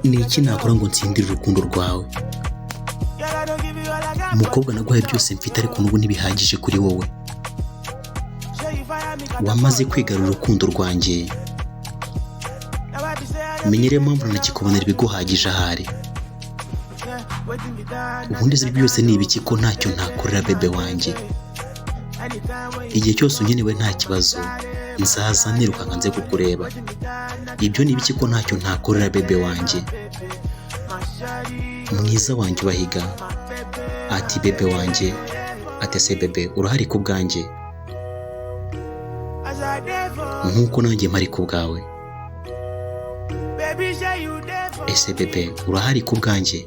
ni iki nakora ngo nsindire urukundo rwawe? Umukobwa naguhaye byose mfite ariko n'ubu ntibihagije kuri wowe. Wamaze kwigarura urukundo rwanjye, menyere mpamvu ntakikubonera ibiguhagije ahari. Ubundi ibi byose ni ibiki ko ntacyo ntakorera bebe wanjye? Igihe cyose unkenewe nta kibazo, nzaza nirukanka nze kukureba. Ibyo ni ibiki ko ntacyo ntakorera bebe wanjye? Mwiza wanjye ubahiga. Ati bebe wanjye, ati se bebe urahari ku bwanjye? Nk'uko nanjye mpari ku bwawe. Ese bebe urahari ku bwanjye?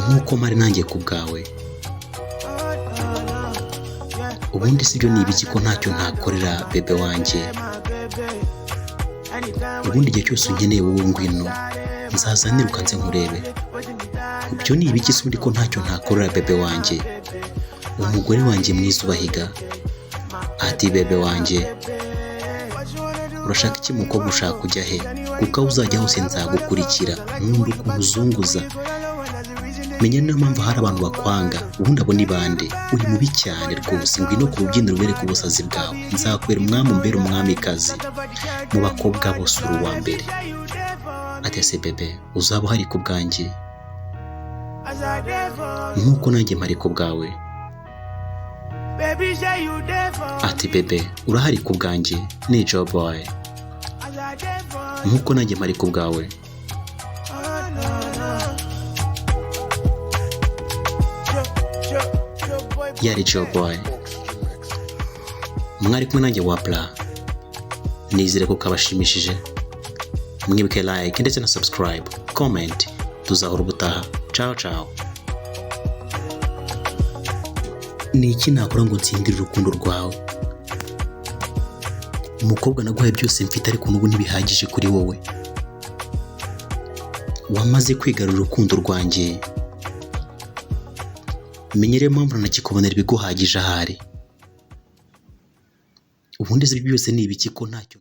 Nk'uko mpari nanjye ku bwawe. Ubundi sibyo ni ibiki ko ntacyo ntakorera bebe wanjye? Ubundi igihe cyose unkeneye wowe ngwino, nzaza niruka nze nkurebe. Ibyo ni ibiki se ko ntacyo ntakorera bebe wanjye? Umugore wanjye mwiza ubahiga. Ati bebe wanjye, urashaka iki mukobwa, ushaka kujya he? Kuko aho uzajya hose nzagukurikira, nkunda ukuntu uzunguza. Menya niyo mpamvu hari abantu bakwanga, ubundi abo ni bande? Uri mubi cyane rwose, ngwino ku rubyiniro ubereke ubusazi bwawe. Nzakubera umwami umbere umwamikazi, mu bakobwa bose uri uwa mbere. Ati ese bebe uzaba uhari ku bwanjye? Nk'uko nanjye mpari ku bwawe. Ati bebe urahari ku bwanjye? Ni Joe Boy. Nk'uko nanjye mpari ku bwawe. Yari Joe Boy. Mwari kumwe nanjye Wapla. Nizere ko kabashimishije. Mwibuke like ndetse na subscribe, comment. Tuzahora ubutaha. Ciao ciao. Ni iki nakora ngo nsindire urukundo rwawe? Umukobwa naguhaye byose mfite ariko n'ubu ntibihagije kuri wowe. Wamaze kwigarura urukundo rwanjye, menyere mpamvu ntakikubonera ibiguhagije ahari. Ubundi ibi byose ni ibiki ko ntacyo